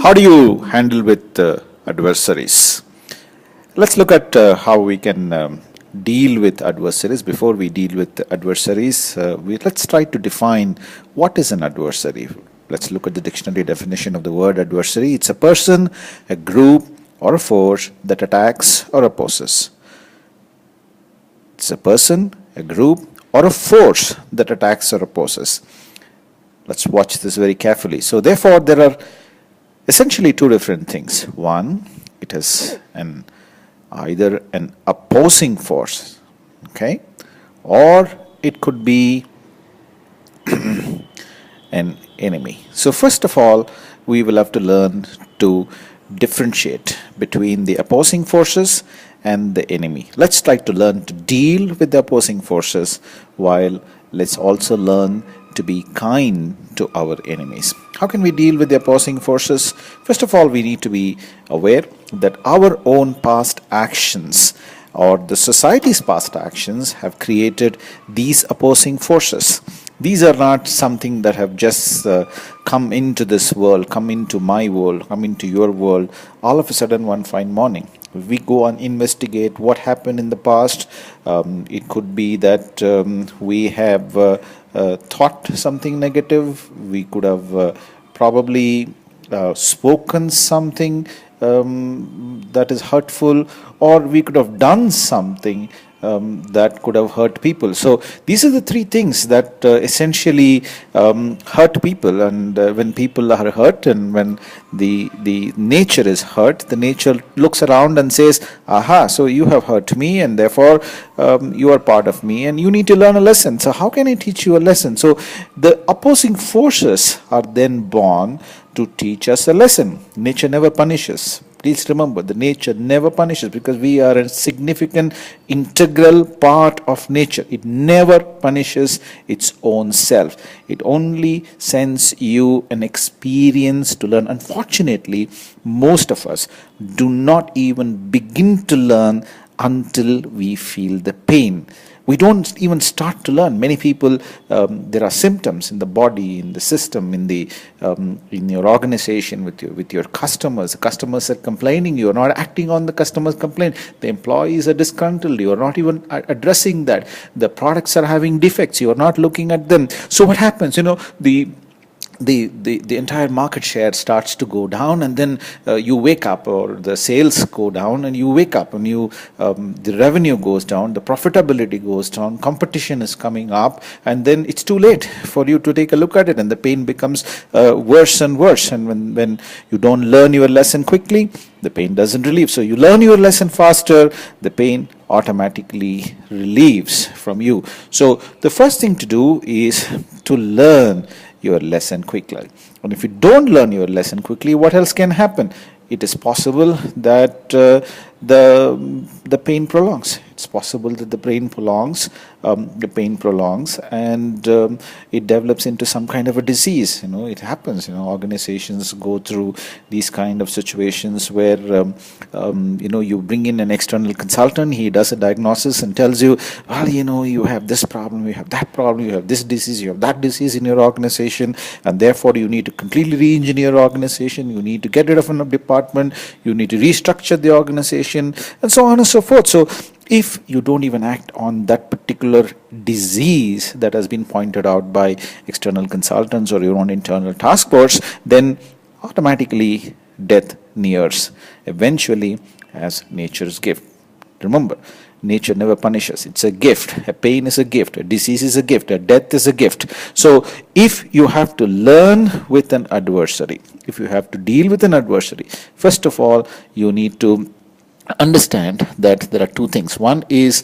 How do you handle with adversaries? Let's look at how we can deal with adversaries. Before we deal with adversaries, let's try to define what is an adversary. Let's look at the dictionary definition of the word adversary. It's a person, a group, or a force that attacks or opposes. It's a person, a group, or a force that attacks or opposes. Let's watch this very carefully. So therefore, there are essentially two different things. One, it is either an opposing force, okay, or it could be an enemy. So first of all, we will have to learn to differentiate between the opposing forces and the enemy. Let's try to learn to deal with the opposing forces, while let's also learn to be kind to our enemies. How can we deal with the opposing forces? First of all, we need to be aware that our own past actions or the society's past actions have created these opposing forces. These are not something that have just come into this world, come into my world, come into your world, all of a sudden one fine morning. If we go and investigate what happened in the past, it could be that we have thought something negative, we could have probably spoken something that is hurtful, or we could have done something that could have hurt people. So these are the three things that essentially hurt people. And when people are hurt, and when the nature is hurt, the nature looks around and says, aha, so you have hurt me, and therefore you are part of me, and you need to learn a lesson. So how can I teach you a lesson? So the opposing forces are then born to teach us a lesson. Nature never punishes. Please remember, the nature never punishes, because we are a significant, integral part of nature. It never punishes its own self. It only sends you an experience to learn. Unfortunately, most of us do not even begin to learn until we feel the pain. We don't even start to learn. Many people, there are symptoms in the body, in the system, in your organization, with your customers. The customers are complaining. You are not acting on the customer's complaint. The employees are disgruntled. You are not even addressing that. The products are having defects. You are not looking at them. So what happens? The entire market share starts to go down, and then you wake up, or the sales go down, and you wake up, and the revenue goes down, the profitability goes down, competition is coming up, and then it's too late for you to take a look at it, and the pain becomes worse and worse. And when you don't learn your lesson quickly, the pain doesn't relieve. So you learn your lesson faster, the pain automatically relieves from you. So the first thing to do is to learn your lesson quickly. And if you don't learn your lesson quickly, what else can happen? It is possible that the pain prolongs. It's possible that the pain prolongs, and it develops into some kind of a disease. It happens. Organizations go through these kind of situations where you bring in an external consultant. He does a diagnosis and tells you, well, you have this problem, you have that problem, you have this disease, you have that disease in your organization, and therefore you need to completely re-engineer your organization. You need to get rid of a department. You need to restructure the organization, and so on and so forth. So if you don't even act on that particular disease that has been pointed out by external consultants or your own internal task force, then automatically death nears, eventually, as nature's gift. Remember, nature never punishes. It's a gift. A pain is a gift. A disease is a gift. A death is a gift. So if you have to learn with an adversary, if you have to deal with an adversary, first of all, you need to understand that there are two things. One is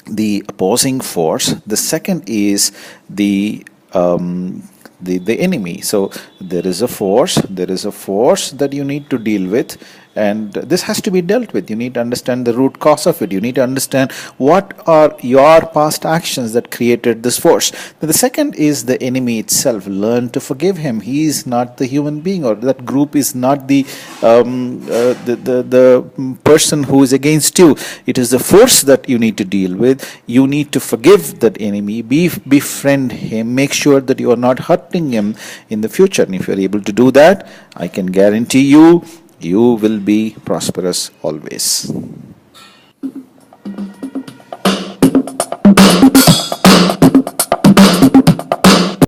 the opposing force. The second is the enemy. So there is a force that you need to deal with, and this has to be dealt with. You need to understand the root cause of it. You need to understand what are your past actions that created this force. The second is the enemy itself. Learn to forgive him. He is not the human being, or that group is not the person who is against you. It is the force that you need to deal with. You need to forgive that enemy, befriend him, make sure that you are not hurting him in the future. And if you're able to do that, I can guarantee you, you will be prosperous always.